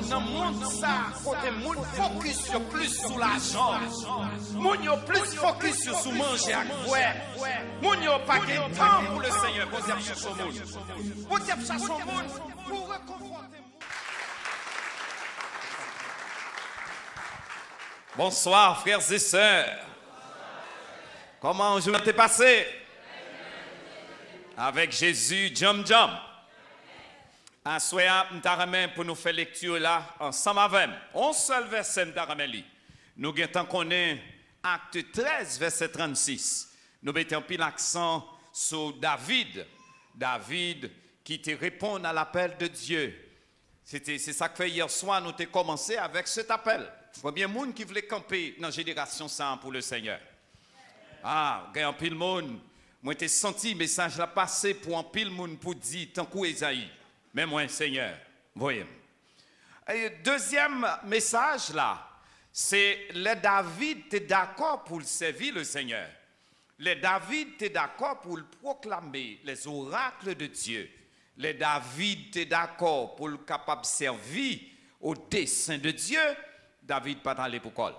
dans le monde, ça, côté monde focus sur plus sur l'argent. Moun yo plus focus sur manger à quoi. Moun yo pas de temps pour le Seigneur. Vous avez cherché au monde. Vous avez cherché au monde pour reconforter. Bonsoir, frères et sœurs. Comment je m'étais passé? Avec Jésus, jump. Un soir, nous pour nous faire lecture là, ensemble avec un seul verset de nous avons connu acte 13, verset 36. Nous mettons pile l'accent sur David. David qui te répond à l'appel de Dieu. C'est ça que fait hier soir, nous avons commencé avec cet appel. Il faut bien monde qui voulait camper dans la génération ça pour le Seigneur. Ah, il y a un pile monde. Moi, j'ai senti le message là passer pour un pile monde pour dire tant que Esaïe. Mais moi, Seigneur, voyez. Et deuxième message là, c'est le David est d'accord pour servir le Seigneur. Le David est d'accord pour proclamer les oracles de Dieu. Le David est d'accord pour le capable de servir au dessein de Dieu. David pas allé pour col.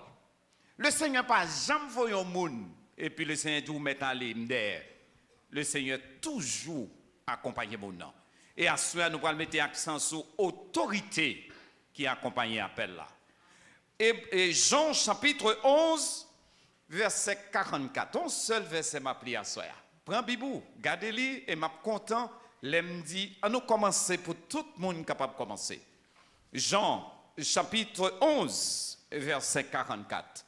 Le Seigneur pas jamais voyé au monde et puis le Seigneur tout met aller derrière. Le Seigneur toujours accompagné mon nom. Et à cela, nous allons mettre l'accent sur l'autorité qui accompagne l'appel là. Et Jean chapitre 11, verset 44. Un seul verset m'a pris à soi. Prends Bibou, gardez-le et m'a content. L'aime dit, à nous commencer pour tout le monde capable de commencer. Jean chapitre 11, verset 44.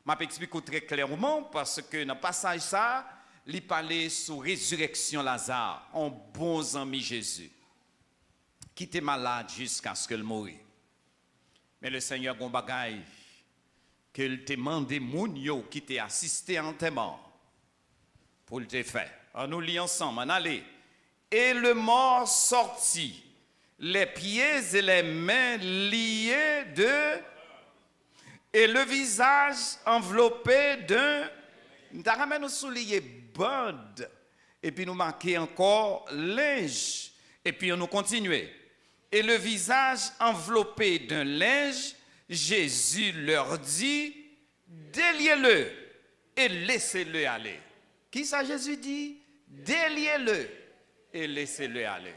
Je vais expliquer très clairement parce que dans le passage ça, il parlait sur résurrection Lazare, un bon ami Jésus, qui était malade jusqu'à ce qu'il meure. Mais le Seigneur a un bagage qu'il te demandé moun yo qui t'a assisté en témoin pour le faire. On nous lit ensemble, on allait. Et le mort sortit, les pieds et les mains liés et le visage enveloppé d'un. Nous avons soulié bande. Et puis nous marquons encore linge. Et puis on nous continue. Et le visage enveloppé d'un linge, Jésus leur dit, déliez-le et laissez-le aller. Qui ça Jésus dit? Déliez-le et laissez-le aller.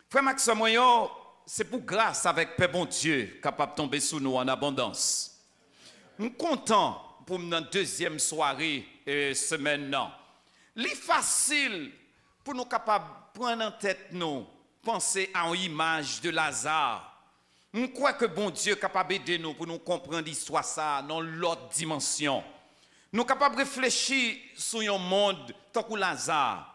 Frère Maxime Moyon, c'est pour grâce avec Père bon Dieu capable de tomber sous nous en abondance. Nous sommes contents pour notre deuxième soirée semaine. C'est facile pour nous capables de prendre en tête nous, penser à une image de Lazare. Nous croyons que bon Dieu est capable d'aider nous pour nous comprendre l'histoire ça dans l'autre dimension. Nous sommes capables de réfléchir sur un monde tant que Lazare.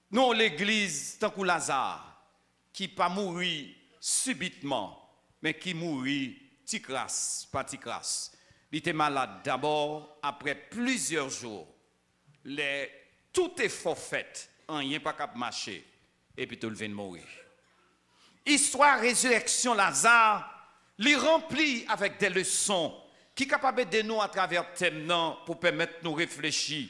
Nous, l'église, tant que Lazare, qui pas mourir subitement, mais qui mourit petit crasse, pas petit crasse. Il était malade d'abord, après plusieurs jours. Tout est forfait, rien pas capable de marcher, et puis tout le vient de mourir. Histoire résurrection Lazare, les remplit avec des leçons qui sont capables d'aider nous à travers le thème pour permettre de nous réfléchir.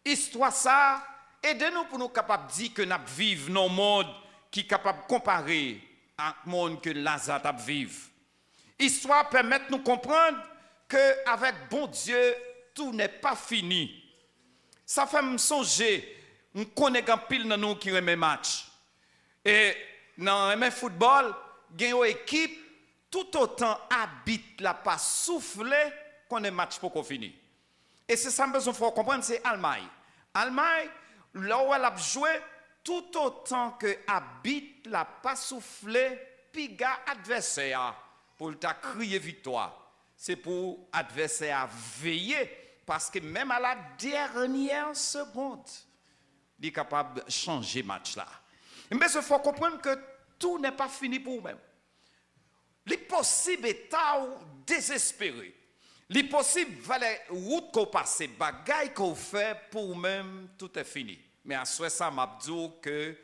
Histoire ça, aidez-nous pour nous capables de dire que nous vivons dans un monde qui est capable de comparer à le monde que Lazare a vécu. Histoire permet de nous comprendre qu'avec bon Dieu, tout n'est pas fini. Ça fait me songer, on connaît un pile dans nous qui remet match. Et dans le football, il y a une équipe tout autant habite la pas souffler qu'on est match pour qu'on finisse. Et c'est ça que besoin de comprendre, c'est Allemagne. Allemagne, là où elle a joué, tout autant que habite la pas souffler, piga adversaire pour ta crier victoire. C'est pour adversaire veiller parce que même à la dernière seconde, il est capable de changer le match là. Mais il faut comprendre que tout n'est pas fini pour vous-même. Il est possible état désespéré. Il est possible valer route qu'on passe, bagaille qu'on fait pour vous-même, tout est fini. Mais à ce ça m'a dit que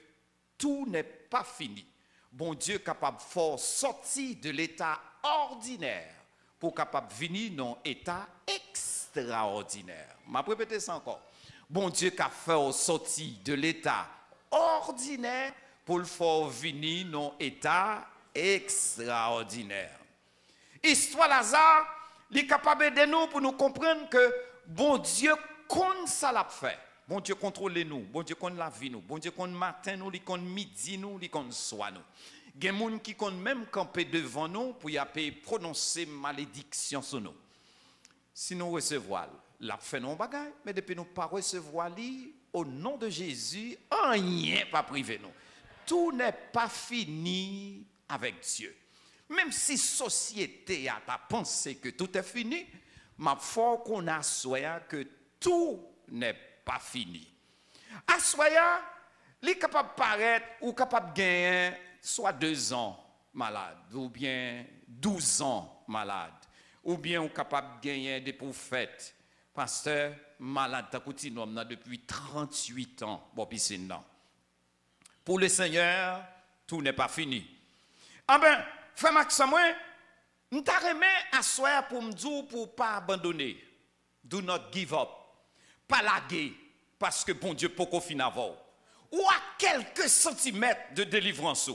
tout n'est pas fini. Bon Dieu est capable de faire sortir de l'état ordinaire pour capable de venir dans l'état extraordinaire. Je vais répéter ça encore. Bon Dieu qui a fait sortir de l'état ordinaire pour le faire venir dans l'état extraordinaire. Histoire Lazare, il est capable de nous pour nous comprendre que bon Dieu compte ça l'a fait. Bon Dieu contrôle nous, bon Dieu compte la vie nous, bon Dieu compte matin nous, il compte midi nous, il compte soir nous. Il y a des gens qui comptent même camper devant nous pour y prononcer malédiction sur nous. Si nous recevons, la fait nos bagages, mais depuis nous pas recevoir lui, au nom de Jésus, rien pas privé nous. Tout n'est pas fini avec Dieu. Même si société a pas pensé que tout est fini, ma foi qu'on a soya que tout n'est pas fini. À soya, il est capable de paraître ou capable de gagner soit 2 ans malade, ou bien 12 ans malade, ou bien capable de gagner des prophètes, pasteur malade, depuis 38 ans, bon, piscine. Pour le Seigneur, tout n'est pas fini. Ah ben, frère Maxime, nous t'arrêtons à soi pour me dire pour ne pas abandonner. Do not give up. Pas laguer, parce que bon Dieu peut qu'on finisse avant. Ou à quelques centimètres de délivrance.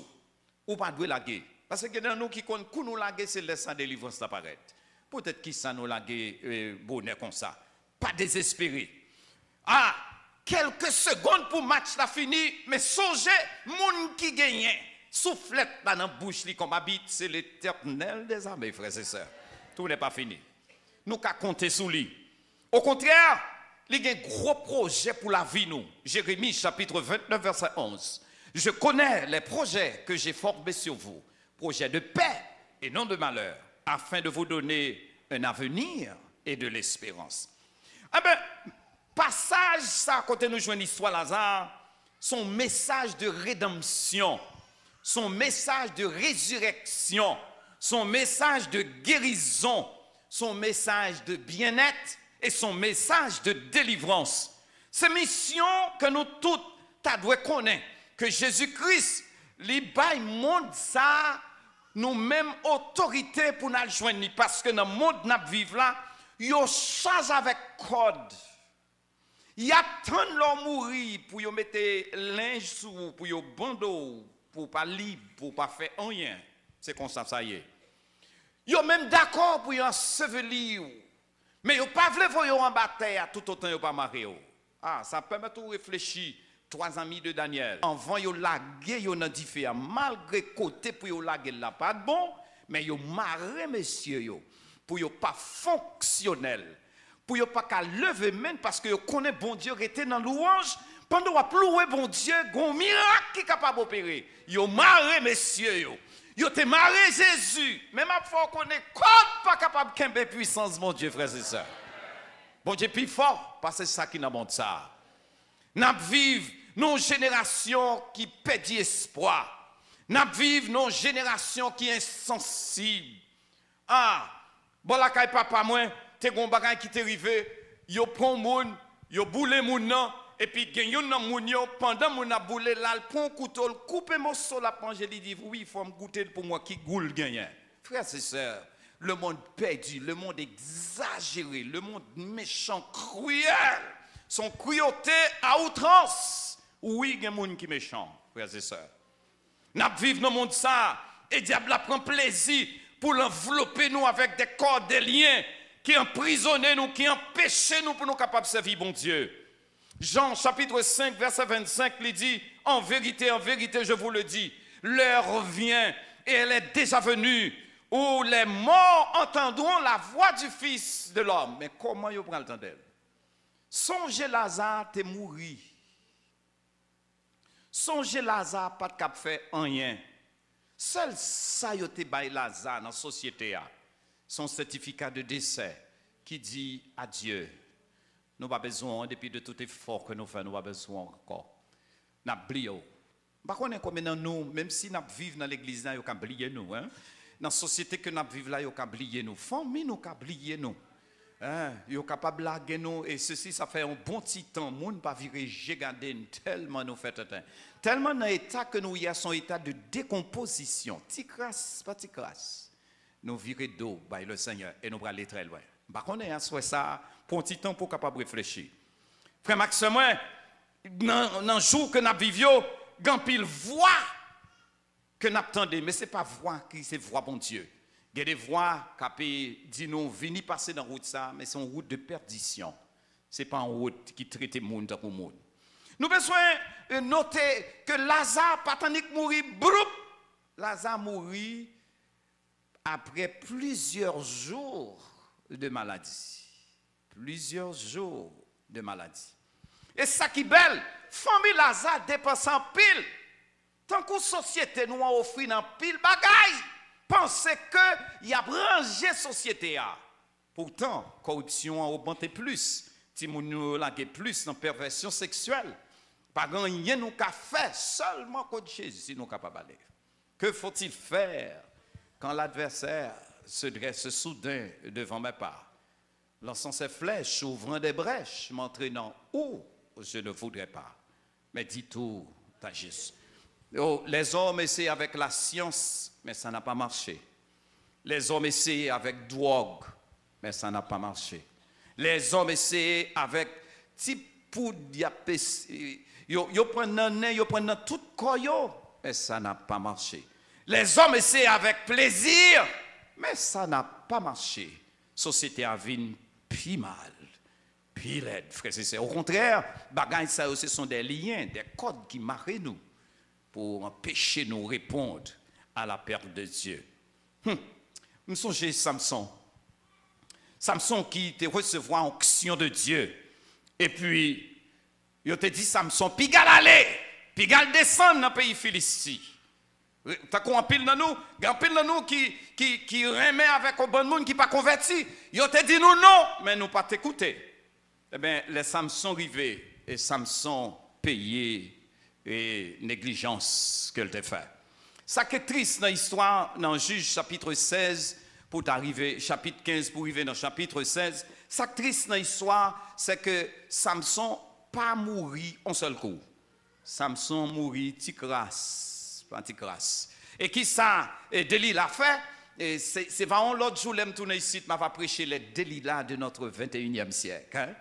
Ou pas de laguer. Parce que dans nous qui comptent, quand nous laguer, c'est laisser délivrance apparaître. Peut-être qu'ils ça nous laguer bonheur comme ça. Pas désespéré. Ah, quelques secondes pour match la fini, mais songez, moun qui gagne, soufflette dans la bouche, comme habite, c'est l'Éternel des armées, frères et sœurs. Tout n'est pas fini. Nous qu'à compter sous lui. Au contraire, il y a un gros projet pour la vie, nous. Jérémie, chapitre 29, verset 11. Je connais les projets que j'ai formés sur vous, projets de paix et non de malheur, afin de vous donner un avenir et de l'espérance. Ah ben, passage, ça, quand nous jouons l'histoire Lazare, son message de rédemption, son message de résurrection, son message de guérison, son message de bien-être et son message de délivrance. C'est mission que nous toutes devons connaître, que Jésus-Christ, lui baille monde ça, nous-mêmes autorité pour nous joindre, parce que dans le monde où nous vivons là, il y a chose avec code. Il y a tant de gens mourir pour y mettre linge sous, pour y bandeau, pour pas libre, pour pas faire rien. C'est comme ça y est. Ils sont même d'accord pour y ensevelir. Mais ils ne pas voulu voir en bataille tout autant ils pas marié. Ah, ça permet de réfléchir. 3 amis de Daniel. Avant ils lagué ils ont différent malgré côté pour ils laguer là pas de bon, mais ils marré messieurs yo pour ils pas fonctionnel. Pour yo pas qu'à lever même parce que yo connaît bon Dieu rester dans louange pendant qu'on louer bon Dieu gon miracle qui capable opérer yo marre messieurs yo te marre Jésus même à fois connaît code pas capable kembe puissance mon Dieu frères et sœurs bon Dieu plus fort parce que c'est ça qui n'a monte ça n'a vivre nos générations qui perdent espoir n'a vivre nos générations qui insensibles ah bon la kay papa moi te gon bagay qui t'est arrivé, yo prend moun, yo boule moun nan, et puis gen yon nan moun yo, pendant moun a boule là, il prend couteau, coupe morceau la pange, il dit oui, il faut me goûter pour moi qui goule gagnant. Frères et sœurs, le monde perdu, le monde exagéré, le monde méchant, cruel, son cruauté à outrance. Oui, gen moun qui méchant, frères et sœurs. N'a vivre dans le monde ça, et diable a prend plaisir pour l'envelopper nous avec des cordes, des liens, qui emprisonnent nous, qui empêchent nous pour nous capables de servir bon Dieu. Jean chapitre 5, verset 25, il dit, en vérité, je vous le dis, l'heure vient et elle est déjà venue où les morts entendront la voix du Fils de l'homme. Mais comment ils prennent le temps d'elle? Songez Lazare, t'es mouru. Songez Lazare, pas de cap fait rien. Seul ça, yo te bail Lazare dans la société. Son certificat de décès qui dit adieu. Nous n'avons pas besoin, depuis de tout effort que nous faisons, nous n'avons pas besoin encore. Nous avons oublié. Par contre, nous, même si nous vivons dans l'église, nous avons oublié nous. Dans la société que nous vivons là, nous avons oublié nous. Famille, nous avons oublié nous. Nous sommes capables de laguer nous. Et ceci, ça fait un bon petit temps. Nous ne pas virer gigandine tellement nous faisons tellement dans l'état que nous y a son état de décomposition. Ticrasse, pas ticrasse. Nous virer d'eau by le Seigneur et nous aller très loin. Par contre, on a soit ça pour un petit temps pour capable réfléchir. Frère Maxime, dans le jour que nous vivons, quand il voit que nous attendons, mais ce n'est pas voix qui c'est voix bon Dieu. Il y a des voix qui disent nous, venez passer dans la route ça, mais c'est une route de perdition. Ce n'est pas une route qui traite le monde pour le monde. Nous avons besoin de noter que Lazare, patanique mourit, broup, Lazare mourit après plusieurs jours de maladie. Plusieurs jours de maladie. Et ça qui est belle, famille Lazare dépense en pile. Tant que la société nous a offert en pile bagaille, pensez qu'il y a rangé la société. Pourtant, la corruption a augmenté plus. Si nous avons plus dans la perversion sexuelle, pas grand rien nous a fait seulement contre Jésus si nous sommes capables d'aller. Que faut-il faire quand l'adversaire se dresse soudain devant mes pas, lançant ses flèches, ouvrant des brèches, m'entraînant où je ne voudrais pas. Mais dis tout à Jésus. Oh, les hommes essaient avec la science, mais ça n'a pas marché. Les hommes essaient avec drogue, mais ça n'a pas marché. Les hommes essaient avec type poudre, ils prennent tout koyo, mais ça n'a pas marché. Les hommes essaient avec plaisir, mais ça n'a pas marché. Société a vu plus mal, plus laide, frères et sœurs. Au contraire, bagaille ça, ce sont des liens, des codes qui marquent nous pour empêcher nous de répondre à la perte de Dieu. Je me souviens de Samson. Samson qui te recevoir en onction de Dieu. Et puis, il te dit Samson, puis gal aller, puis gal descendre dans le pays philistin. T'as qu'on pile dans nous, qui remet avec un bon monde qui pas converti. Il te dit nous non, mais nous pas t'écouter. Eh bien, les Samson arrivés et Samson payé et négligence qu'elle t'a fait. Ça qui est triste dans l'histoire, dans Juge chapitre 16, pour arriver, chapitre 15 pour arriver dans chapitre 16, ça qui est triste dans l'histoire, c'est que Samson pas mouru en seul coup. Samson mourit petit crasse. Et qui ça, Delilah a fait, et c'est vraiment l'autre jour, l'aime tourner ici, m'a va prêcher les Delilah de notre 21e siècle. Hein?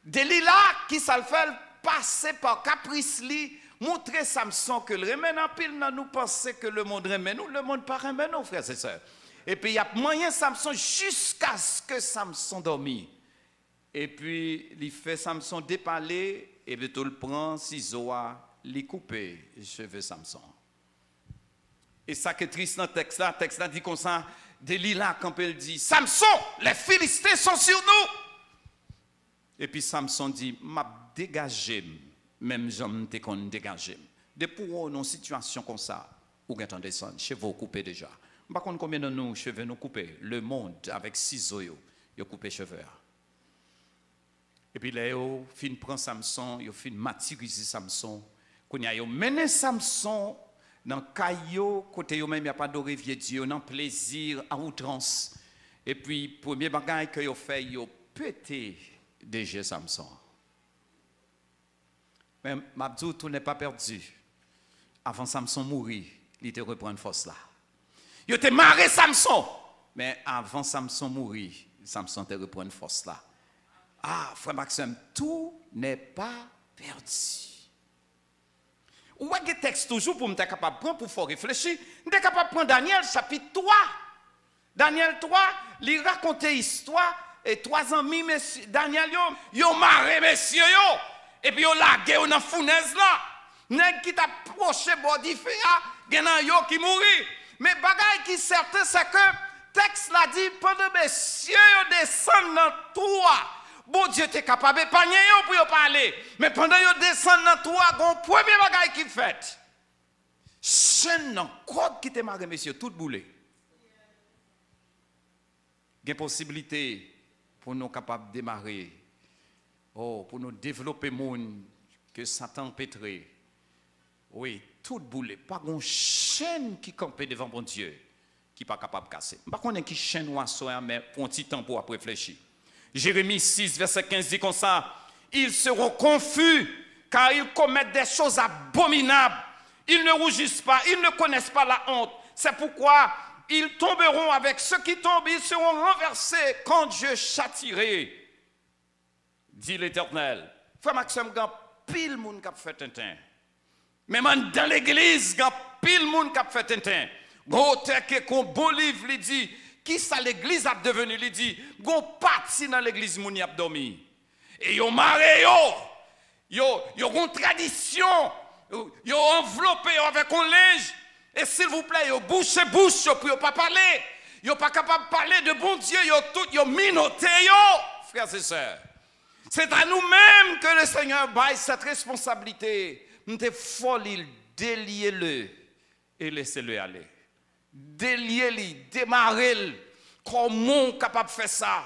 Delilah, qui ça le fait, passer par caprice li, montrer Samson que le remède en pile, nous pensons que le monde remet nous, le monde pas remet nous, frères et sœurs. Et puis il y a moyen Samson jusqu'à ce que Samson dormit. Et puis il fait Samson dépaler, et puis tout le prend, ciseaux, il coupe les cheveux Samson. Et ça qui est triste dans le texte là dit comme ça, Delilah quand elle dit, Samson, les Philistins sont sur nous. Et puis Samson dit, m'a dégagé, même j'en t'ai qu'on dégagé. Depuis une situation comme ça, où est-on descend, cheveux coupés déjà. Par contre, combien de nous, cheveux nous coupés, le monde avec ciseaux, ils coupé cheveux. Et puis là, ils fin prend Samson, ils fin martyriser Samson. Quand ils mené Samson dans caillou, côté yo même il y a pas de vieux Dieu, dans plaisir à outrance. Et puis premier bagage que yo fait, yo pété déjà Samson. Mais Mabdou tout n'est pas perdu. Avant Samson mourir, il te reprend force là. Yo te marré Samson, mais avant Samson mourir, Samson te reprend force là. Ah, frère Maxime, tout n'est pas perdu. Ou est-ce que texte toujours pour me capable de prendre pour faire réfléchir? Je suis capable de prendre Daniel chapitre 3. Daniel 3, il raconte l'histoire et 3 amis, Daniel, yo marré, messieurs, yo. Et puis yo lagué dans la fournaise là. Nèg qui t'a approché bord fait a, yo qui mourit. Mais bagay qui certain c'est que texte là dit pendant messieurs yo descendent dans toi. Bon Dieu t'es capable d'épargner pour y parler. Mais pendant que vous descendez dans toi, gon premier bagage qui fait. Chaîne dans code qui te marre monsieur tout boulé. Il y a possibilité pour nous capables de démarrer. Oh, pour nous développer monde que Satan pétré. Oui, tout boulé, pas une chaîne qui campe devant bon Dieu qui pas capable de casser. Pas qu'on est qui chaîne ou assoir mais pour un petit temps pour réfléchir. Jérémie 6, verset 15 dit comme ça, ils seront confus car ils commettent des choses abominables. Ils ne rougissent pas, ils ne connaissent pas la honte. C'est pourquoi ils tomberont avec ceux qui tombent, ils seront renversés quand Dieu châtierait, dit l'Éternel. Frère Maxime, il y a pile de monde qui a fait un temps. Même dans l'église, il y a pile monde qui a fait tintin. Auteur qui est un bon livre, il dit, qui ça l'église a devenu, il dit, gon parti dans l'église moun y a dormi. Et yo maré yo une tradition, yo enveloppé avec un linge. Et s'il vous plaît, yo bouche pour pas parler. Yo pas capable de parler de bon Dieu, yo minoté frères et sœurs. C'est à nous-mêmes que le Seigneur baille cette responsabilité. Nous te folie, déliez-le et laissez-le aller. Déliez-le, démarrez-le. Comment capable de faire ça?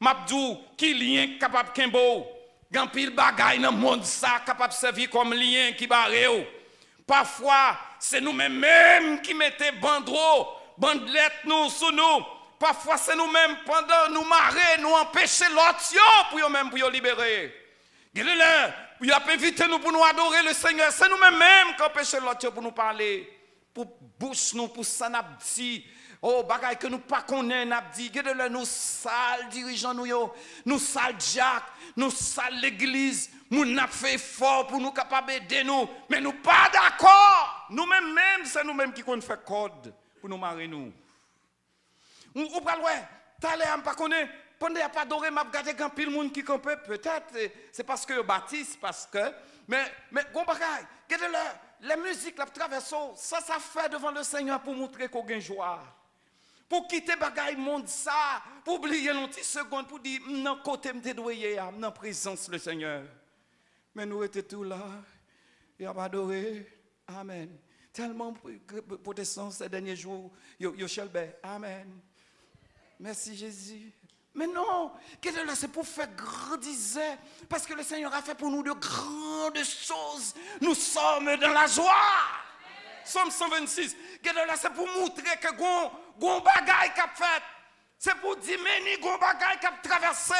Mabdou, qui lien capable de kembo? Gan pile bagay dans le monde ça capable de servir comme lien qui barre. Parfois, c'est nous-mêmes qui mettons bandeau, bandelette nous sous nous. Parfois, c'est nous-mêmes, pendant nous marrer, nous empêcher l'autre pour nous-mêmes pour nous libérer. Regardez-le, il a invité nous pour nous adorer le Seigneur. C'est nous-mêmes qui empêchons l'autre pour nous parler. Pour bouche nous, pour ça, nous dit. Oh, bagay que nous pas connaissons, nous dit. Regardez-le, nous sales dirigeants, nous sales Jack, nous sales l'église. Nous avons fait effort pour nous capables d'aider nous. Mais nous pas d'accord. Nous-mêmes, c'est nous-mêmes qui avons fait code pour nous marier nous. Ou pas loin, t'as l'air pas connaître, pendant qu'il n'y a pas adoré, m'a regardé quand pile monde qui campe, peut-être, c'est parce que baptiste, parce que, mais, bon bagay, regardez les musiques, la traverse, ça fait devant le Seigneur pour montrer qu'on a joie. Pour quitter bagay monde ça, pour oublier une petite seconde, pour dire, non, côté me dédoyer, non, présence le Seigneur. Mais nous étions tous là, et on a adoré, amen. Tellement protestant ces derniers jours, yo chelbe, amen. Merci Jésus. Mais non, c'est pour faire grandir. Parce que le Seigneur a fait pour nous de grandes choses. Nous sommes dans la joie. Somme 126. C'est pour montrer que gon bagay qu'a fait. C'est pour dire meni gon bagay qu'a traversé.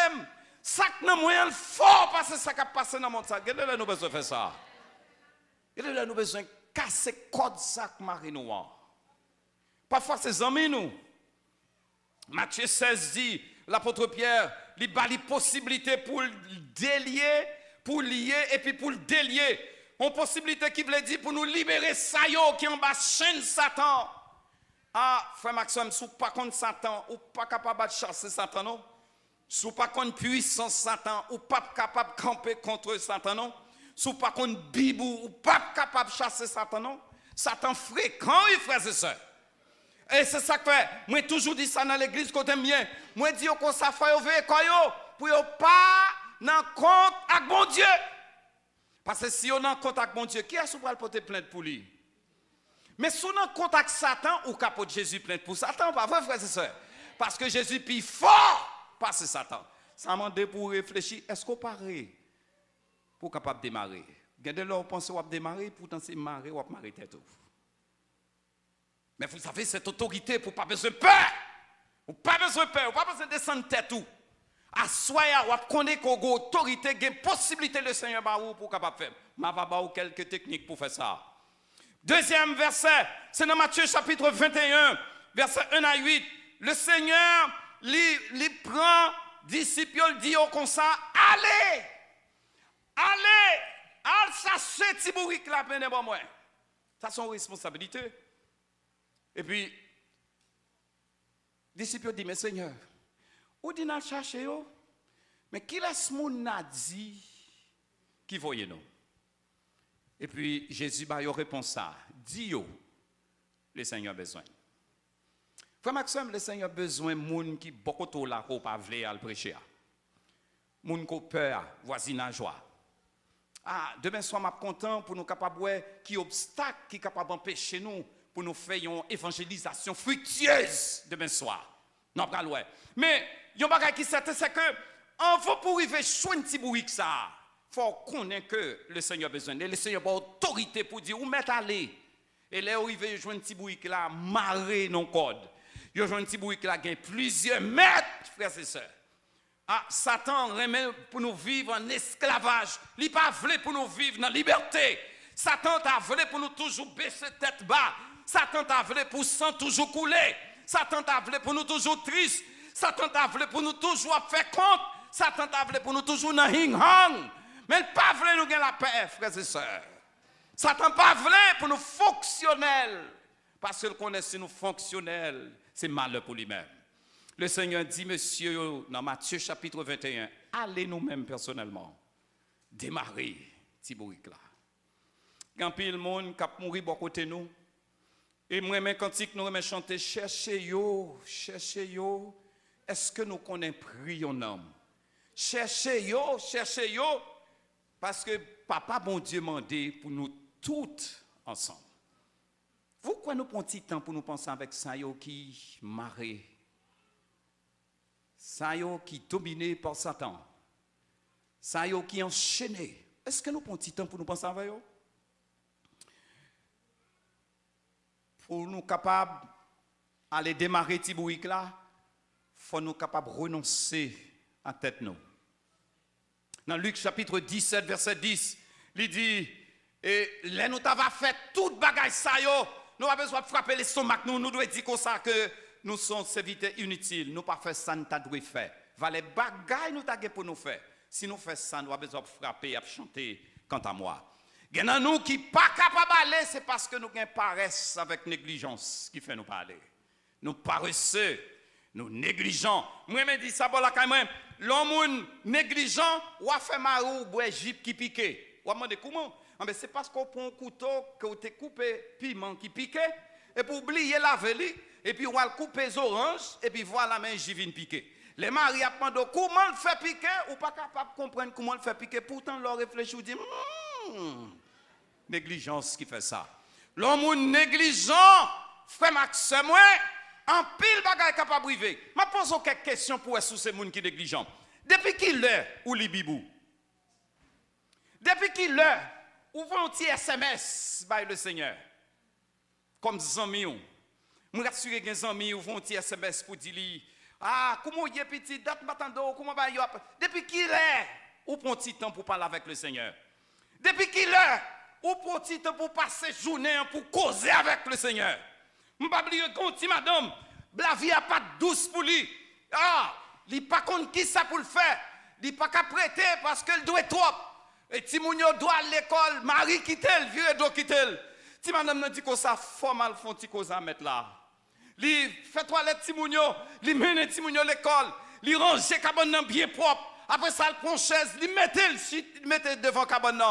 Ça que nous moyen fort parce que ça qu'a passé dans le monde. Nous besoin de faire ça. Nous besoin de casser code ça que Marie nous. Parfois c'est amis nous. Matthieu 16 dit, l'apôtre Pierre, il a la possibilité pour le délier, pour lier et puis pour le délier. Une possibilité qui veut dire pour nous libérer Sayo qui est en bas chaîne Satan. Ah, frère Maxime, si vous pas contre Satan, ou pas capable de chasser Satan, non? Si vous pas contre puissance Satan, ou pas capable de camper contre Satan, non? Si vous pas contre Bible, ou pas capable de chasser Satan, non? Satan fréquent, frères et sœurs. Et c'est ça que moi toujours dit ça dans l'église côté bien. Moi dis qu'on ça fait pour pas dans compte avec bon Dieu. Parce que si on en compte avec bon Dieu, qui est-ce qui va porter plainte pour lui? Mais si on en compte avec Satan ou capote Jésus plainte pour Satan, pas vrai frère et sœur? Parce que Jésus plus fort parce que Satan. Ça m'a demandé pour réfléchir, est-ce qu'on paraît pour capable démarrer? Regardez là on pense qu'on va démarrer pourtant c'est marrer ou marrer tête. Mais vous avez cette autorité pour pas besoin de peur. Ou pas besoin de peur, ou pas besoin de descendre tête tout. À soya, ou connaître qu'on a autorité, qu'il y a possibilité le Seigneur Barou pour capable faire. Ma va ba quelques techniques pour faire ça. Deuxième verset, c'est dans Matthieu chapitre 21, verset 1 à 8. Le Seigneur lui prend disciples, il dit comme ça, allez, chercher Tibouric la peine de moi. Ça c'est une responsabilité. Et puis, les disciples disent, mais Seigneur, où dit nous chercher, mais qui laisse mon dit qui voyait nous? Et puis, Jésus répond ça, dis le Seigneur a besoin. Frère Maxime, le Seigneur a besoin de gens qui beaucoup trop là pour pas vouloir le prêcher. Gens qui ont peur, voisinage joie. Ah, demain soir, je suis content pour nous capables de voir qui obstacle qui est capable d'empêcher nous pour nous faire une évangélisation fructueuse demain soir. Non, pas loin. Mais, il y a un bagage qui est c'est que, on va pour arriver à un petit bruit que ça, il faut connaître que le Seigneur a besoin. Et le Seigneur a autorité pour dire où mettre aller. Et là, arrivé à un petit bruit qui a marré nos codes. Il y a un petit bruit qui a gagné plusieurs mètres, frères et sœurs. Ah, Satan remet pour nous vivre en esclavage. Il n'a pas voulu pour nous vivre dans la liberté. Satan t'a voulu pour nous toujours baisser tête bas. Satan t'a voulu pour sang toujours couler. Satan t'a voulu pour nous toujours triste. Satan t'a voulu pour nous toujours faire compte. Satan t'a voulu pour nous toujours dans hing-hang. Mais il n'a pas voulu nous gagner la paix, frères et sœurs. Satan pas vrai pour nous fonctionnels. Parce que connaît si nous fonctionnels, c'est malheur pour lui-même. Le Seigneur dit, monsieur, dans Matthieu chapitre 21, allez nous-mêmes personnellement, démarrer Tibouric là. Quand pile monde qui a mouru à côté de nous, et moi-même quand nous remet chanter, cherchez yo, est-ce que nous connaissons prions un homme? Cherchez yo, parce que papa bon Dieu m'a demandé pour nous toutes ensemble. Pourquoi nous prenons un petit temps pour nous penser avec ça yo qui marre, ça yo qui dominé par Satan, ça yo qui enchaîné? Est-ce que nous prenons un petit temps pour nous penser avec eux? Pour nous capables d'aller démarrer Tibouric là, il faut nous capables de renoncer à tête nous. Dans Luc chapitre 17, verset 10, il dit, et là nous avons fait toute bagaille ça yo, nous avons besoin de frapper l'estomac, nous devons dire comme ça que nous sommes serviteurs inutiles, nous pas faire ça, nous devons faire. Les bagailles nous avons pour nous faire. Si nous faisons ça, nous avons besoin de frapper et de chanter quant à moi. Il y a nous qui ne sont pas capables d'aller, c'est parce que nous avons paresse avec négligence qui fait nous parler. Nous paresseux, nous négligents. Moi, je dis ça pour la caméra. L'homme négligent, ou a fait marou, ou a jeep qui pique. Ou a demandé comment? C'est parce qu'on prend un couteau, que vous coupé piment qui pique, et pour oublier la veli, et puis on a coupé les oranges, et puis voilà la main j'y piquer. Les maris a demandé comment le fait piquer, ou pas capable de comprendre comment le fait piquer, pourtant leur réfléchit, dit négligence qui fait ça. L'homme négligent, frère Maxime, en pile bagaille capable de briver. Je pose quelques questions pour sous ces gens qui sont négligents. Depuis qu'il est ou li bibou? Depuis qu'il est, ou un petit SMS by le Seigneur? Comme des amis. Je suis rassuré que des amis ou un petit SMS pour dire ah, comment il est petit, date m'attendant, comment va y depuis qu'il est, ou prend un petit temps pour parler avec le Seigneur? Depuis qu'il est, ou prend un petit temps pour passer journée pour causer avec le Seigneur? Je ne vais pas oublier que madame, la vie n'a pas de douce pour lui. Ah, il n'a pas contre qui ça pour le faire. Il n'a pas qu'à prêter parce qu'il doit trop. Et Timounio doit à l'école, Marie quitte le vieux doit quitter. Si madame n'a dit que ça, faut mal font petit cause à mettre là. Il fait toilette Timounio, il mène Timounio à l'école, il range cabane bien propre. Après ça, il prend chaise, il mette devant cabane.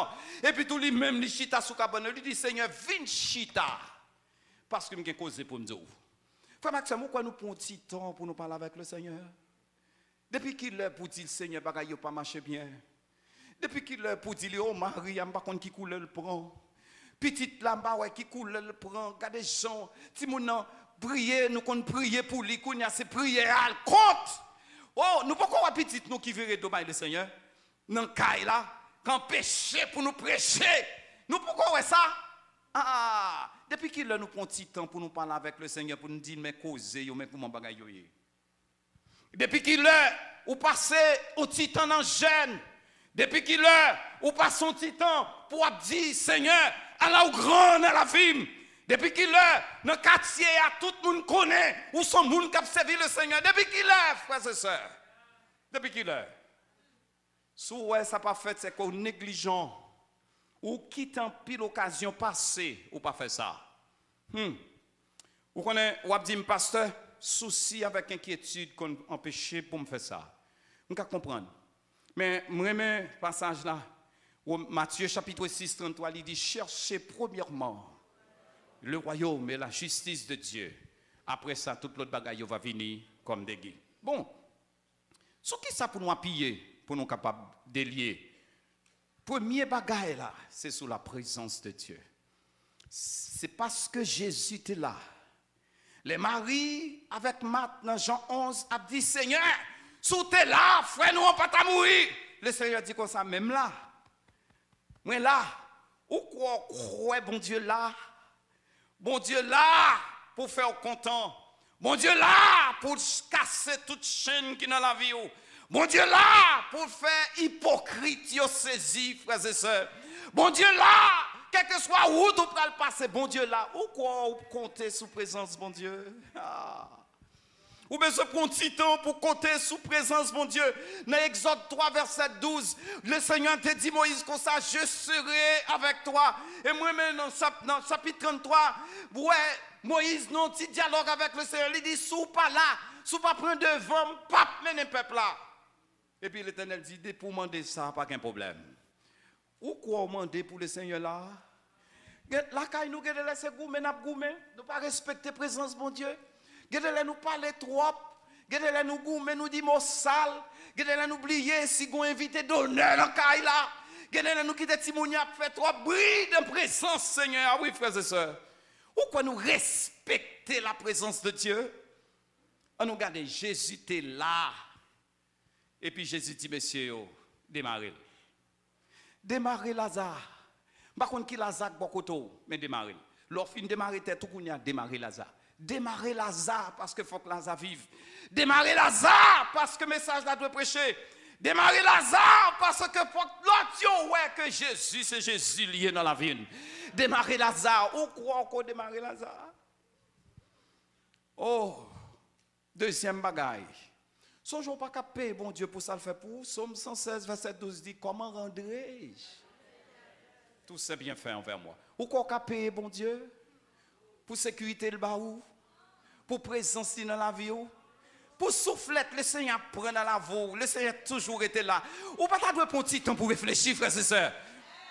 Et puis tout lui-même, il chita sous cabane. Il dit Seigneur, viens chita. Parce que je suis causé pour me dire. Frère Maxime, pourquoi nous prenons un petit temps pour nous parler avec le Seigneur? Depuis qu'il est pour dire Seigneur, bagaille n'a pas marché bien. Depuis qu'il est pour dire oh Marie, je ne sais pas qui coule le prend. Petite là-bas qui coule le prend. Regardez les gens, si nous prier, nous comptons prier pour lui, qu'on a ces prières à compte. Oh, nous ne pouvons pas petite nous qui verrons demain le Seigneur. Dans le cas là, quand péché pour nous prêcher, nous pouvons ça. Ah, depuis qu'il nous prend un petit temps pour nous parler avec le Seigneur, pour nous dire, mais causer, mais comment bagaille. Depuis qu'il ou passer un petit temps dans le jeûne, depuis qu'il ou passer un petit temps pour dire, Seigneur, Allah ou grand dans la vie. Depuis qu'il dans le quartier, tout le monde connaît, où sont les gens qui ont servi le Seigneur. Depuis qu'il frères et sœurs. Depuis qu'il si ça n'a pas fait, c'est qu'on négligent. Ou quitte en pile occasion passée, ou pas fait ça. Vous connaissez, ou dit pasteur, souci avec inquiétude qu'on empêche pour me faire ça. Je peux comprendre. Mais moi, le passage là, Matthieu chapitre 6, 33, il dit cherchez premièrement le royaume et la justice de Dieu. Après ça, toute l'autre bagaille va venir comme des guides. Bon, ce qui ça pour nous appuyer, pour nous capables de lier? Premier bagaille là, c'est sous la présence de Dieu. C'est parce que Jésus était là. Les maris, avec Marthe dans Jean 11, a dit Seigneur, si tu es là, frère, nous on pas ta mourir. Le Seigneur dit comme ça, même là. Mais là, ou quoi, croire bon Dieu là? Bon Dieu là, pour faire content. Bon Dieu là, pour casser toute chaîne qui est dans la vie. Bon Dieu là, pour faire hypocrite, yo saisi, frères et sœurs. Bon Dieu là, quel que soit où tu peux le passer, bon Dieu là, ou quoi, ou compter sous présence, bon Dieu. Ah. Ou besoin prendre un petit temps pour compter sous présence, mon Dieu. Dans Exode 3, verset 12, le Seigneur te dit, Moïse, comme ça, je serai avec toi. Et moi-même, dans chapitre 33, ouais, Moïse, non, petit dialogue avec le Seigneur, il dit, sous pas là, sous pas prendre devant, pas mener le peuple là. Et puis l'Éternel dit, pour demander ça, pas qu'un problème. Ou quoi demander pour le Seigneur là? La caille nous gade laisser goumer n'a goumer, nous pas respecter présence mon Dieu. Gade nous parler trop, gade nous goumer nous dit mot sale, gade nous oublier si gon invité d'honneur la caille là. Gade nous quitter Timounia fait trop bruit de présence Seigneur. Ah oui frères et sœurs. Ou quoi nous respecter la présence de Dieu? On nous garde Jésus était là. Et puis Jésus dit messieurs, démarrez. Démarrez Lazare. Par contre, qui Lazare beaucoup mais démarrer. L'offre fin démarrer tête tout qu'on a démarrer Lazare. Démarrer Lazare parce que faut que Lazare vive. Démarrer Lazare parce que le message là doit prêcher. Démarrer Lazare parce que faut que l'autre ouais que Jésus c'est Jésus lié dans la vie. Démarrer Lazare ou quoi qu'on démarrer Lazare. Oh, deuxième bagaille. Songeons pas capé bon Dieu pour ça le fait pour. Somme 116 verset 12 dit comment rendrai-je tout c'est bien fait envers moi. Ou quoi qu'a payé, bon Dieu? Pour sécurité le baou? Pour présence dans la vie? Pour souffler, le Seigneur prend dans la vie. Le Seigneur toujours été là. Ou pas t'as un petit temps pour réfléchir, frères et sœurs.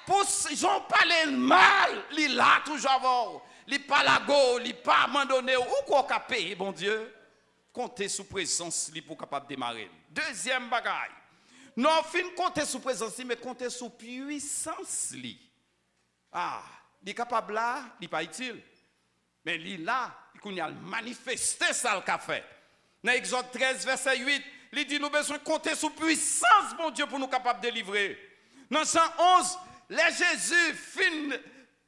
Pour j'en parler mal, il est là toujours avant. Il pas la go, il pas abandonné. Ou quoi qu'a payé, bon Dieu? Comptez sous présence, il pour capable démarrer. Deuxième bagaille. Non, fin compter sous présence, mais compter sous puissance, li. Ah, il est capable là, il n'est pas utile. Mais il est là, il a manifesté ça le café. Dans Exode 13, verset 8, il dit nous avons besoin de compter sous puissance, mon Dieu, pour nous capables de délivrer. Dans 111, les Jésus fin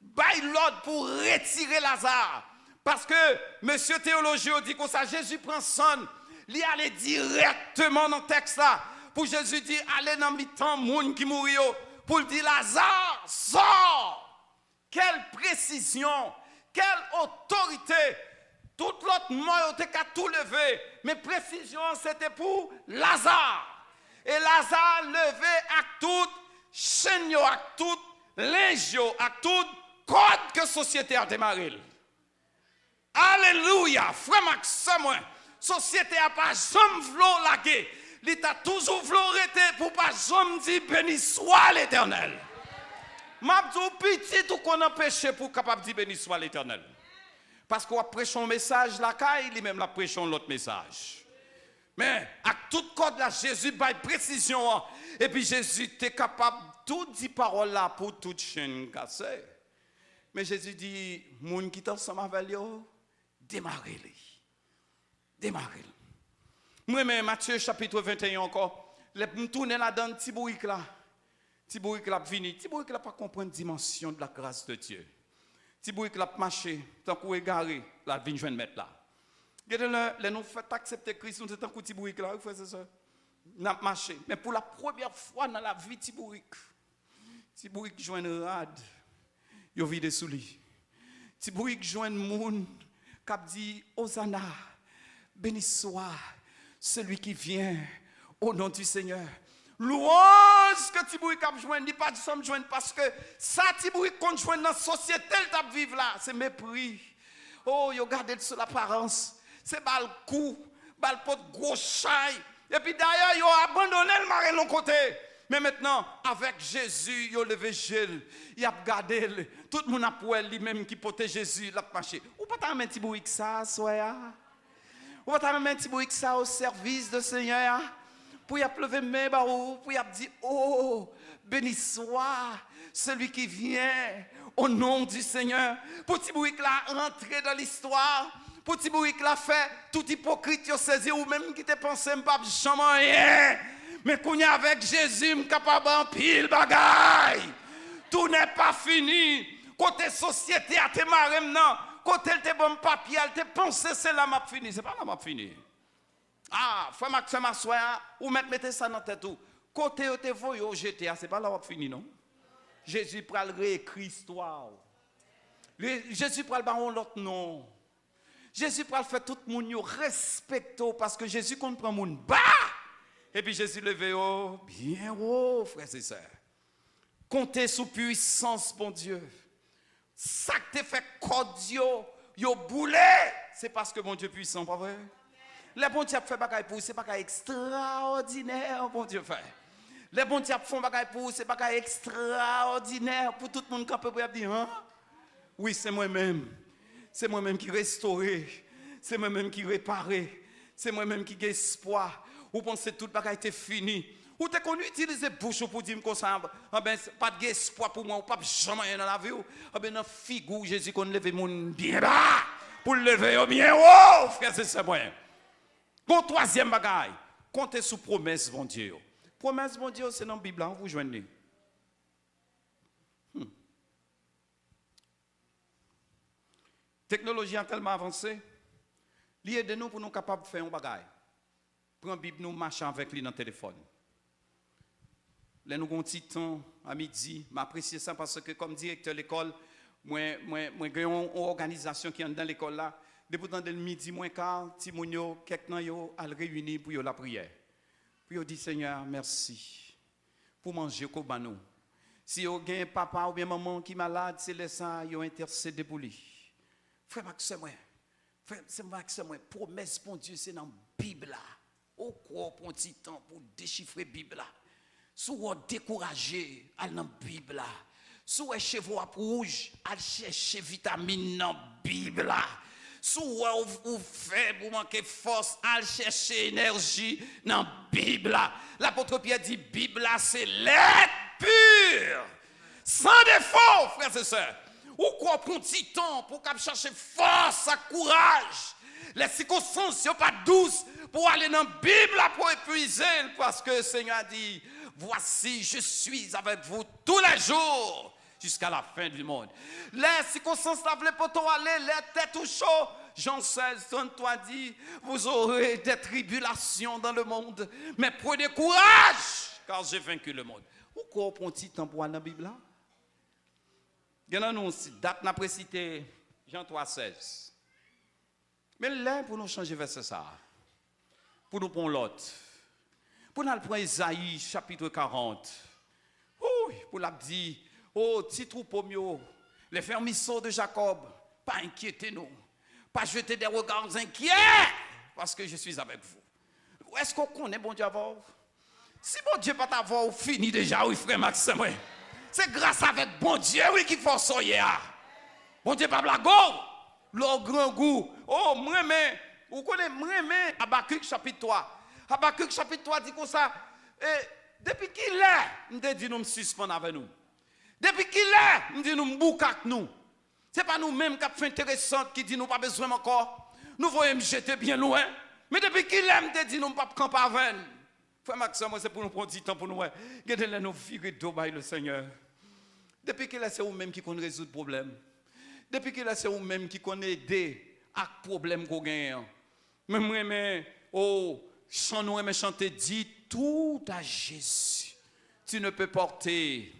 bail l'ordre pour retirer Lazare. Parce que monsieur théologien dit que ça, Jésus prend son, il allait directement dans le texte là. Pour Jésus dire, allez dans le temps, monde qui mourit, pour dire Lazare, sort. Quelle précision, quelle autorité. Toute l'autre mort était qu'à tout lever. Mais précision, c'était pour Lazare. Et Lazare levé à toute chaîne, à toute linge, à toute code que la société a démarré. Alléluia. Frère Maxime, société a pas jamais voulu laguer. Il a toujours voulu arrêter pour pas jamais dire béni soit l'Éternel. M'abdou petit tout qu'on a péché pour capable dire béni soit l'Éternel. Parce qu'on prêche un message la caille, lui même la prêche l'autre message. Mais à toute code là Jésus baille précision et puis Jésus était capable tout dire parole là pour toute chaîne cassée. Mais Jésus dit moun qui ensemble avec yo démarrez-les. Démarrez-les. Moi même Matthieu chapitre 21 encore, les me tourner là-dedans petit bourrique là. Tiboui qui l'a venu, Tiboui qui l'a pas comprendre la dimension de la grâce de Dieu. Tiboui qui l'a marché, tant qu'on égaré, la vient joindre mettre là. Les nous fait accepter Christ, nous tant qu'on Tiboui là, frère c'est ça. N'a marché, mais pour la première fois dans la vie Tiboui qui joint rad, yo vide sous lui. Tiboui qui joint monde qui dit Hosanna, béni soit celui qui vient au nom du Seigneur. Louange que Tiboui cap joindre, dit pas de somme joindre parce que ça Tiboui qu'on joindre dans la société elle t'a vivre là, c'est mépris. Oh, yo gardez sur l'apparence, c'est bal coup, bal pot gros chaille et puis d'ailleurs yo abandonné le mari de l'autre côté. Mais maintenant avec Jésus, yo levé gel, il a gardé tout le monde a pour lui même qui portait Jésus l'a marché. Ou pas t'amener Tiboui ça soya. Ou pas t'amener Tiboui ça au service de Seigneur. Pour y lever mes barreaux, pour y dire, oh, béni soit celui qui vient au nom du Seigneur. Pour Tibouik là rentrer dans l'histoire, pour Tibouik là fait tout hypocrite yo saisi ou même qui te pensé m'pas jamais rien. Mais qu'on y avec Jésus m'capable en pile bagaille. Tout n'est pas fini. Côté société a te marre maintenant, côté te bon papier, te pensé c'est là m'a fini, c'est pas là m'a fini. Ah, frère Maxime Assoya, ou mettez ça dans tête tout. Côté où te voyez au GTA, c'est pas là où fini non. Jésus pral réécrit l'histoire. Jésus pral baron l'autre nom. Jésus va faire tout le monde respecter parce que Jésus comprend le monde bas. Et puis Jésus levé haut, bien haut, frères et sœurs. Comptez sous puissance, bon Dieu. Ça que te fait cordio, yo boulé, c'est parce que mon Dieu puissant, pas vrai? Les bons dieux font bagaille pour, c'est bagaille extraordinaire, bon Dieu fait. Les bons dieux font bagaille pour, c'est bagaille extraordinaire pour tout le monde qui peut dire, hein? Oui, c'est moi-même. C'est moi-même qui restaure. C'est moi-même qui répare. C'est moi-même qui ai espoir. Vous pensez que tout bagaille était fini? Ou t'es connu utiliser bouche pour dire comme ça, pas d'espoir pour moi, ou pas jamais rien dans la vie. Ben dans figure Jésus qu'on lève mon bien bas pour le lever au bien haut, frère, c'est ça moi. Bon troisième bagaille, comptez sous promesse bon Dieu. Promesse bon Dieu, c'est dans la Bible, hein, vous joignez. Technologie a tellement avancé, lié de nous pour nous capables de faire un bagaille. Prends Bible nous marchons avec lui dans le téléphone. Là, nous avons un petit temps à midi. J'apprécie ça parce que, comme directeur de l'école, moi, j'ai une organisation qui est dans l'école là. Depuis le midi, moins quart, Timonio, quelqu'un à le réunir pour la prière. Puis, on dit, Seigneur, merci pour manger au banou. Si vous avez un papa ou bien maman qui est malade, c'est là ça, vous intercédé pour lui. Frère Maxime, promesse pour Dieu, c'est dans la Bible là. Au quoi pour un petit temps pour déchiffrer la Bible là. Si vous êtes découragé, allez dans la Bible là. Si vous êtes chez vous rouge, allez chercher vitamine dans la Bible là. Si vous faible, vous manquez force, allez chercher énergie dans la Bible là. L'apôtre Pierre dit, Bible là, c'est l'aide pure, sans défaut, frères et sœurs. Ou quoi pour un petit temps, pour chercher force, courage. Les circonstances ne sont pas douces pour aller dans la Bible là, pour épuiser, parce que le Seigneur a dit, voici, je suis avec vous tous les jours jusqu'à la fin du monde. Les circonstances ne veulent pas aller, les têtes au chaud. Jean 16, 33 dit, vous aurez des tribulations dans le monde, mais prenez courage, car j'ai vaincu le monde. Pourquoi on prend un petit temps pour aller dans la Bible là? Il y a une date n'a pas cité Jean 3, 16. Mais là, pour nous changer verset ça, pour nous prendre l'autre. Pour nous prendre Isaïe, chapitre 40. Oui, pour nous dire, oh, petit troupeau mieux, les fermisseaux de Jacob, pas inquiétez-nous, pas jeter des regards inquiets, parce que je suis avec vous. Est-ce qu'on connaît bon Dieu avant? Si bon Dieu pas t'avoir fini déjà, oui, frère Maxime, oui. C'est grâce avec bon Dieu, oui, qu'il faut sortir. Bon Dieu, pas blago, le grand goût. Oh, moi, mais, vous connaissez, moi, mais, Habakkuk chapitre 3. Habakkuk chapitre 3 dit comme ça, depuis qu'il est, nous dit nous suspendre avec nous. Depuis qu'il est, nous dit nous bouquer avec nous. Ce n'est pas nous-mêmes qui avons fait intéressant, qui dit nous pas besoin encore. Nous voyons me jeter bien loin. Mais depuis qu'il est, nous dit nous pas camper avec nous. Frère Maxime, c'est pour nous prendre du temps pour nous. Regardez nous virer d'eau by le Seigneur. Depuis qu'il est, c'est vous-même qui connaissez résoudre le problème. Depuis qu'il est, c'est vous-même qui connaissez aider à le problème qu'on gagne. Mais, oh, chant nous aimons chanter, dis tout à Jésus. Tu ne peux porter.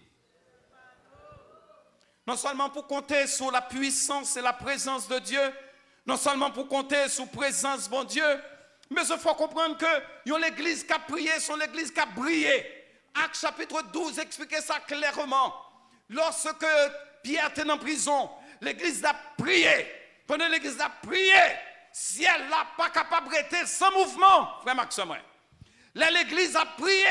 Non seulement pour compter sur la puissance et la présence de Dieu, non seulement pour compter sur la présence de bon Dieu, mais il faut comprendre que l'église qui a prié, c'est l'église qui a brillé. Acte chapitre 12 expliquait ça clairement. Lorsque Pierre était en prison, l'église a prié. Pendant l'église a prié, ciel n'a pas capable de rester sans mouvement, frère Maxime. L'église a prié,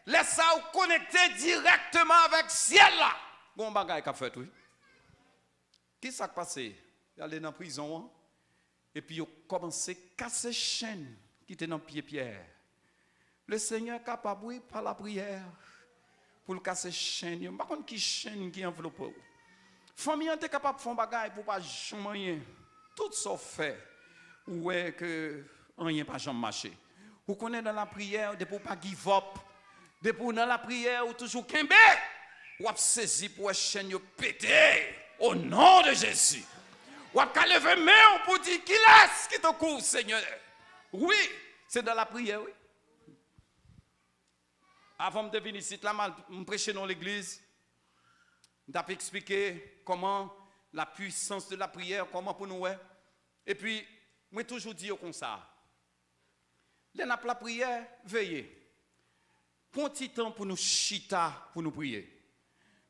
laisse ça connecter directement avec ciel là. Bon bagage qu'a fait, oui. Qu'est-ce qui s'est passé? Il allait dans la prison, hein? Et puis il a commencé à casser chaînes qui étaient dans le pied Pierre. Le Seigneur est capable, oui, par la prière, pour le casser chaînes. Je ne sais pas qui chaîne qui enveloppe. La famille était capable de faire un bagage pour ne pas jamais rien. Tout ça fait. Ouais, que rien pas jamais marché. Vous connaissez dans la prière, de pour pas give up. De pour dans la prière, ou toujours kembe. Ou avez saisi pour chaîne pété. Au nom de Jésus. Ou avez lever main pour dire qu'il est qui te court, Seigneur. Oui, c'est dans la prière, oui. Avant de venir ici, là, je prêchais dans l'église. Je vais expliquer comment la puissance de la prière, comment pour nous. Et puis, moi toujours dire comme ça. Les n'a la prière, veillez. Prends un petit temps pour nous chita, pour nous prier.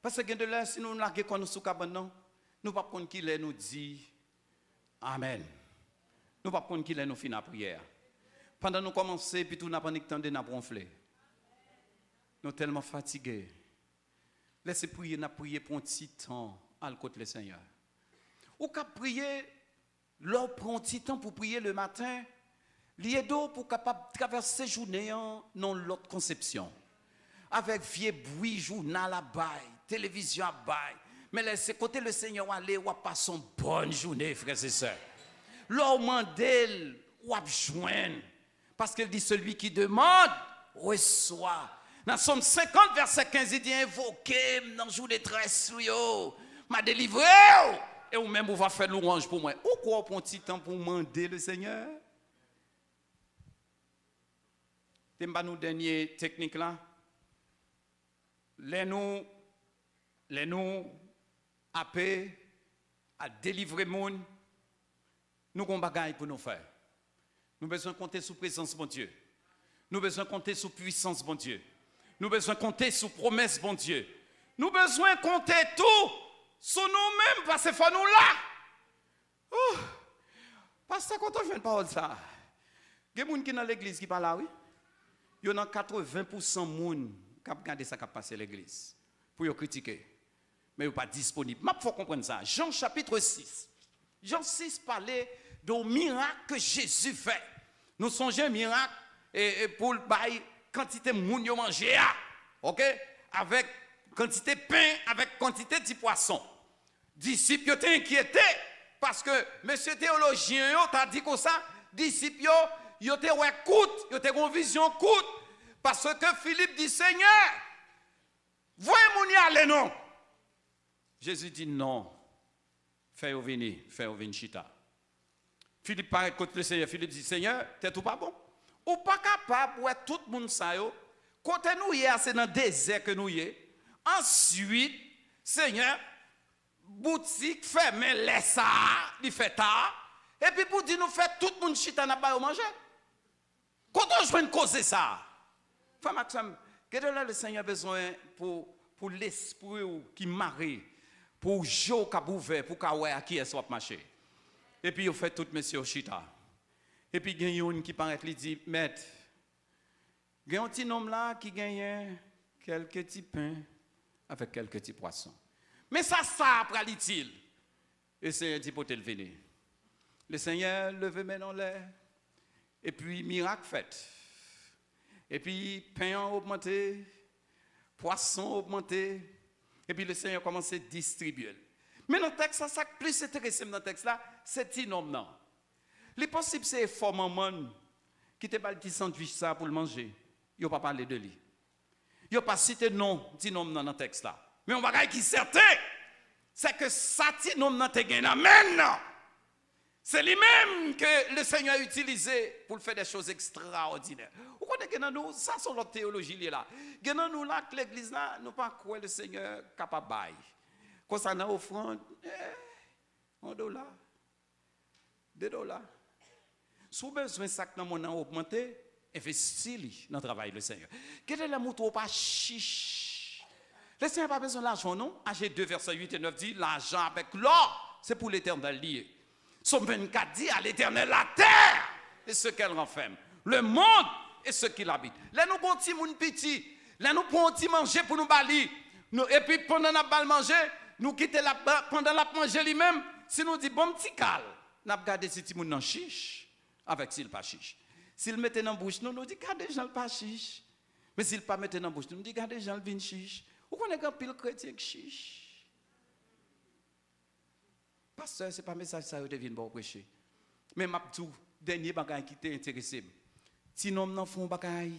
Parce que de là, si nous larguons quand nous sommes cabane, nous ne pouvons pas qu'il nous dit Amen. Nous ne pouvons pas qu'il nous finit la prière. Pendant nous commencer, puis tout n'a pas temps de nous ronfler. Nous sommes tellement fatigués. Laissez prier, nous prier pour un petit temps à côté du Seigneur. Ou qu'à prier, l'on prend un petit temps pour prier le matin, lié d'eau pour capable traverser la journée dans l'autre conception. Avec vieux bruit, journal à bail, télévision à bail. Mais laissez côté le Seigneur aller, ou à passer une bonne journée, frères et sœurs. L'on demande, ou à joindre. Parce qu'il dit celui qui demande, reçoit. Dans Somme 50, verset 15, il dit invoquez dans le jour de détresse, m'a délivré. Et ou même, vous va faire louange pour moi. Ou quoi, pour un petit temps pour demander le Seigneur? C'est pas nous dernière technique là. Les nous appelés à délivrer le monde. Nous avons des bagailles pour nous faire. Nous avons besoin de compter sous présence, bon Dieu. Nous avons besoin de compter sous puissance, bon Dieu. Nous avons besoin de compter sous promesse, bon Dieu. Nous avons besoin de compter tout sur nous-mêmes parce que faut nous là. Parce que quand on fait une parole ça, il y a des gens qui sont dans l'église qui parlent là, oui. Il y a 80% de gens qui regardent ça qui passe à l'église pour les critiquer. Mais ils ne sont pas disponibles. Il faut comprendre ça. Jean chapitre 6. Jean 6 parlait d'un miracle que Jésus fait. Nous songeons un miracle et pour le bail quantité de moun yo manger, ok, avec quantité de pain, avec quantité de poisson. Disciples étaient inquiétés parce que monsieur théologien yo t'a dit comme ça, disciples yo étaient ouais coûte, yo étaient en vision coûte parce que Philippe dit Seigneur, voyez moun y aller non. Jésus dit non. Fais-vous venir chita. Philippe paraît contre le Seigneur. Philippe dit Seigneur, t'es tout pas bon. Ou pas capable ouais tout le monde ça yo. Côté nous hier c'est dans le désert que nous y. Ensuite, Seigneur, boutique fermée laisse ça, il fait tard. Et puis pour dire nous fait tout le monde chita n'a pas manger. Quand on joue une cause ça. Frère Maxime, qu'est-ce que le Seigneur a besoin pour l'esprit qui marie, pour jouer qui ouvert, pour qu'il qui est soit marché. Et puis il fait tout monsieur chita. Et puis il y a un qui paraît lui dit maître, il y a un petit homme là qui gagne quelques petits pains avec quelques petits poissons. Mais ça après dit-il. Et le Seigneur dit pour te venir. Le Seigneur levait main dans l'air. Et puis miracle fait. Et puis pain augmenté, poisson augmenté. Et puis le Seigneur commence à distribuer. Mais dans le texte, ça qui plus intéressant dans le texte là, c'est petit homme là. Les possibles c'est fort maman qui te pas le petit sandwich ça pour le manger. Il n'a pas parlé de lui. Il n'a pas cité non petit homme dans le texte là. Mais on va qui est certain, c'est que ça petit homme dans te gagne maintenant. C'est lui-même que le Seigneur a utilisé pour faire des choses extraordinaires. Vous connaissez que nous, ça c'est notre théologie là. Nous là que l'église là, nous pas croire le Seigneur capable bail. Concernant l'offrande, $1, $2. Si vous avez besoin de sac dans mon an augmenté, investissez dans le travail du Seigneur. Quel est le mouton pas chiche? Le Seigneur n'a pas besoin d'argent, non? Ag 2, verset 8 et 9 dit, l'argent avec l'or, c'est pour l'éternel lié. Somme 24 dit, à l'éternel la terre et ce qu'elle renferme, le monde et ce qui l'habite. Là nous prenons un petit monde petit, là nous prenons un petit manger pour nous bali. Et puis pendant la balle manger, nous quittons pendant la manger lui-même, si nous dit bon petit cal, nous regardons si petit monde en chiche avec s'il pas chiche. S'il mettait dans la bouche, nous dit regardez gens pas chiche. Mais s'il pas mettait dans la bouche, nous dit regardez gens vin chiche. Ou connaît un pile chrétien qui chiche. Pasteur, c'est pas message ça vous devine bon prêcher. Mais m'a tout dernier bagage qui t'est intéressé. Ti nom nan font bagage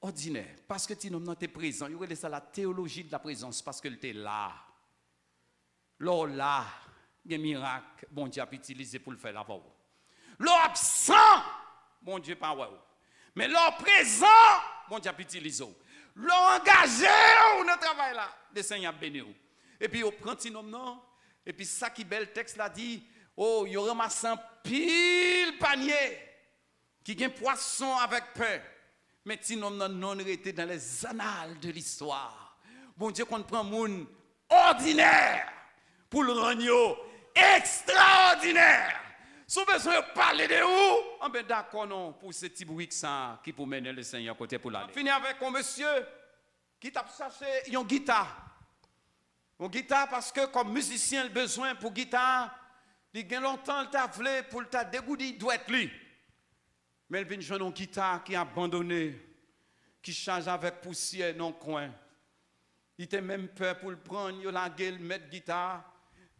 ordinaire parce que ti nom nan t'es présent, il y aurait ça la théologie de la présence parce que il était là. Là, il y a un miracle, bon Dieu a utilisé pour le faire là-bas. L'or absent, bon Dieu pas ouais. Mais l'or présent, bon Dieu a utilisé. L'or engagé dans le travail là, le Seigneur béni. Et puis on prend ti nom non. Et puis ça qui bel texte là dit, Oh, il ramasse un pile panier qui gagne poisson avec pain. Mais si nous non été dans les annales de l'histoire. Bon Dieu, qu'on prend monde ordinaire pour le rendre extraordinaire. Si vous besoin de parler de où? Ah ben d'accord, non, pour ce petit bruit ça qui peut mener le Seigneur côté pour l'aller. Fini avec un monsieur qui t'a cherché une guitare. Une guitare parce que comme musicien, le besoin pour guitare, il y a longtemps, il t'a voulu pour le dégoûter, il doit être lui. Mais il vient jouer une guitare qui est abandonnée, qui change avec poussière dans le coin. Il était même peur pour le prendre, il a le mettre guitare,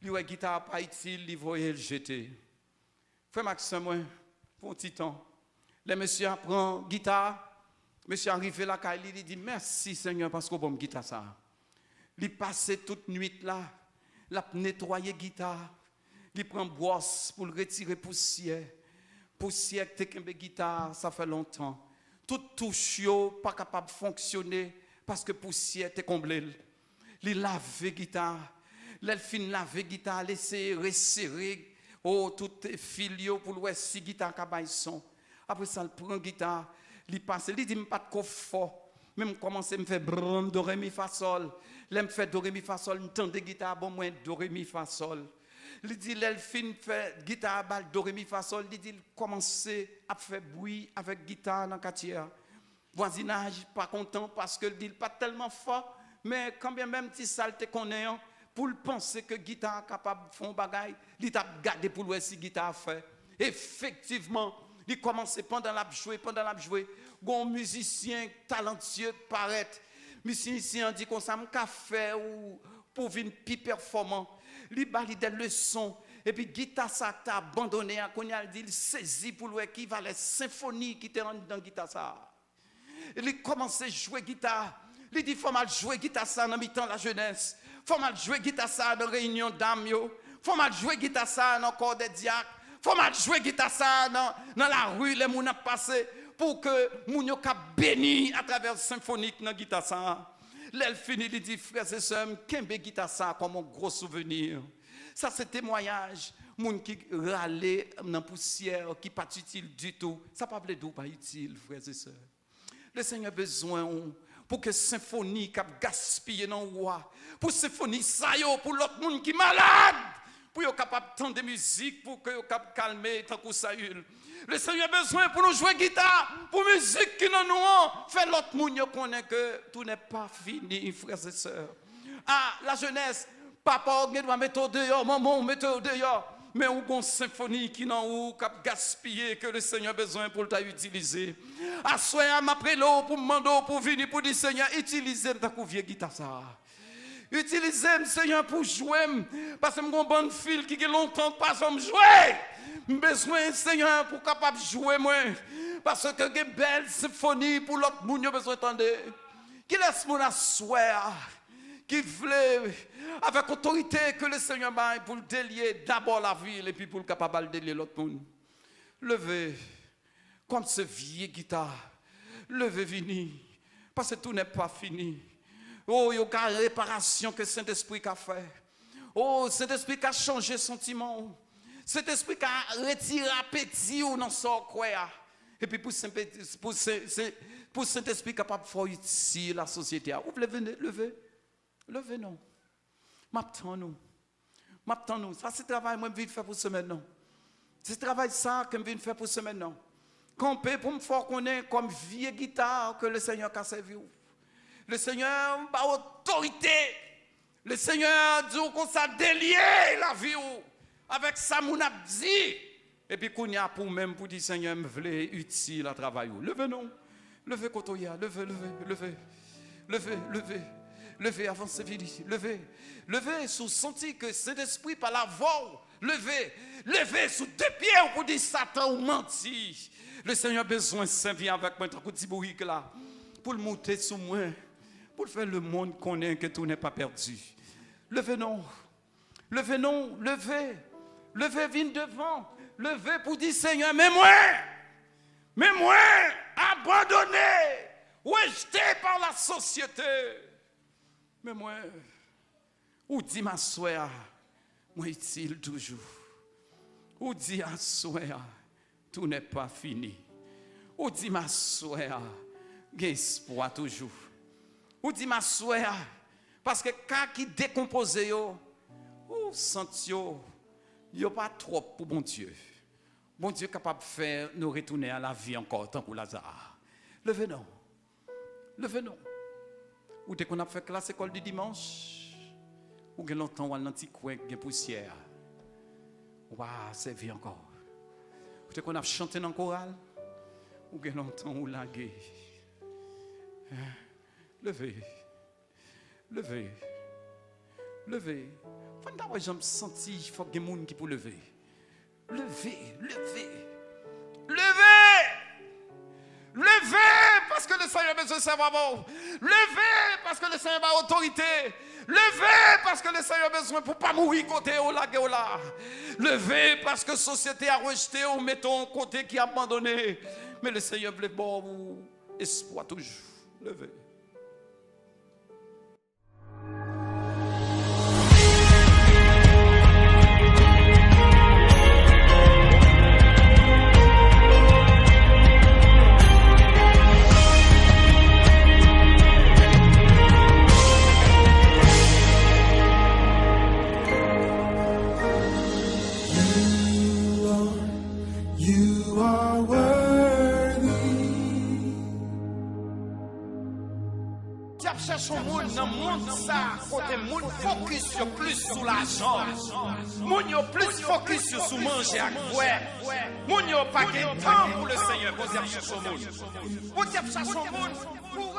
il a guitare pas utile, il voyait le jeter. Frère Maxime, pour un petit temps, le monsieur apprend guitare, monsieur arrive là, il dit merci Seigneur parce que vous me guitare ça. Il passe toute nuit là, il a nettoyé guitare, il prend brosse pour le retirer poussière. Poussière que tu as guitare, ça fait longtemps. Tout touche, pas capable de fonctionner parce que poussière t'es comblé. Il lave guitare, il fin laver guitare, laisser resserrer, oh tout filio pour le si guitare cabaye son. Après ça, il prend guitare, il passe, il dit pas de fort. Même commencer me faire brum do ré mi fa sol. L'aime fait do ré mi fa sol, m'tende guitare bon moins do ré mi fa sol. Il dit l'elfine fait guitare balle do ré mi fa sol, il dit commencer à faire bruit avec guitare dans quartier. Voisinage pas content parce que il dit pas tellement fort, mais quand bien même si ça te connaît pour le penser que guitare capable de faire bagaille, il t'a gardé pour le si guitare fait. Effectivement, il commençait pendant la jouer, un musicien talentueux paraît. Musicien dit qu'on s'aime café ou pour venir plus performant. Il bali des leçons et puis guitare ça t'a abandonné à qu'on a dit il saisit pour l'équivalent symphonie qui était dans guitare ça. Il commençait à jouer guitare. Il dit faut mal jouer guitare ça dans mi-temps la jeunesse. Faut mal jouer guitare ça dans réunion d'âme yo. Faut mal jouer guitare ça dans corps des diacres. Faut mal jouer guitare ça dans la rue les moun a passé pour que moun yo ka béni à travers symphonique dans guitare ça. L'elle finit, il dit, frères et sœurs, qu'est-ce guitare ça comme un gros souvenir. Ça, c'est témoignage. Moun qui râlait dans la poussière, qui pas utile du tout. Ça pas veut dire pas utile, frères et sœurs. Le Seigneur a besoin pour que symphonie cap gaspiller dans roi. Pour symphonie ça yo, pour l'autre monde qui malade. Pour yo capable d'entendre de musique, pour que yo capable calmer tant que ça. Le Seigneur a besoin pour nous jouer guitare, pour musique qui nous fait l'autre monde connaît que tout n'est pas fini, frères et sœurs. Ah, la jeunesse, papa, on doit mettre au dehors, maman, mettre au dehors. Mais on a une symphonie qui n'a pas gaspillé que le Seigneur a besoin pour l'utiliser. À soir, après l'eau, pour demander, pour venir, pour dire Seigneur, utilisez ta vieille guitare ça. Utilisez Seigneur pour jouer. Parce que j'ai une bonne fille qui a longtemps pas jouer. Besoin Seigneur pour capable jouer moi parce que une belle symphonie pour l'autre monde besoin d'entendre qui laisse mon asseoir qui veut avec autorité que le Seigneur m'a pour le délier d'abord la ville et puis pour le capable de délier l'autre monde. Levez comme ce vieil guitare, levez vini parce que tout n'est pas fini. Oh, il y a une réparation que Saint-Esprit a fait. Oh, Saint-Esprit a changé sentiment. Cet esprit qui a retiré appétit ou non sort quoi. Et puis pour cet esprit capable de faire ici la société. Vous levez non. M'attend nous. Ça c'est travail moi je viens faire pour semaine non. C'est travail ça que je viens faire pour semaine non. Camper pour me faire connaître comme vieille guitare que le Seigneur a servi. Le Seigneur a autorité. Le Seigneur dit qu'on ça délié la vie. Avec ça, mon a dit. Et puis, qu'on y a pour même pour dire, Seigneur, me voulait utile à travailler. Levez non. Levez, Kotoya. Levez, avancez vite. Levez, sous senti que cet esprit par la voix. Levez, sous deux pieds pour dire Satan ou menti. Le Seigneur a besoin de servir avec moi, tant petit bruit là. Pour le monter sous moi. Pour faire le monde connaître que tout n'est pas perdu. Levez, Levez, viens devant. Levez pour dire Seigneur, mais moi, abandonné, rejeté par la société. Mais moi, ou dit ma soeur, moi utile toujours. Ou dit à soir, tout n'est pas fini. Ou dit ma soeur, il y a espoir toujours. Ou dit ma soeur, parce que quand qui décompose yo, ou senti yo pas trop pour bon Dieu. Bon Dieu est capable de faire nous retourner à la vie encore tant que Lazare. Levez-nous. Levez-nous. Ou dès qu'on a fait classe école du dimanche, ou que longtemps ou un petit coin de poussière. Ou va servir encore. Ou dès qu'on a chanté dans le choral, ou que longtemps ou lagué. Levez. Levez. Levez. Quand d'abord j'ai senti il faut que des gens qui pour lever. Levez, levez. Levez. Levez parce que le Seigneur a besoin de savoir bon. Levez parce que le Seigneur a autorité. Levez parce que le Seigneur a besoin pour pas mourir côté au là. Levez parce que la société a rejeté ou mettons côté qui a abandonné. Mais le Seigneur veut bon espoir toujours. Levez. Cherchons monde dans le monde ça, côté monde focus sur plus sur l'argent. Moun yo plus focus sur manger à quoi. Moun yo pas de temps pour le Seigneur. Vous cherchons monde. Vous cherchons monde pour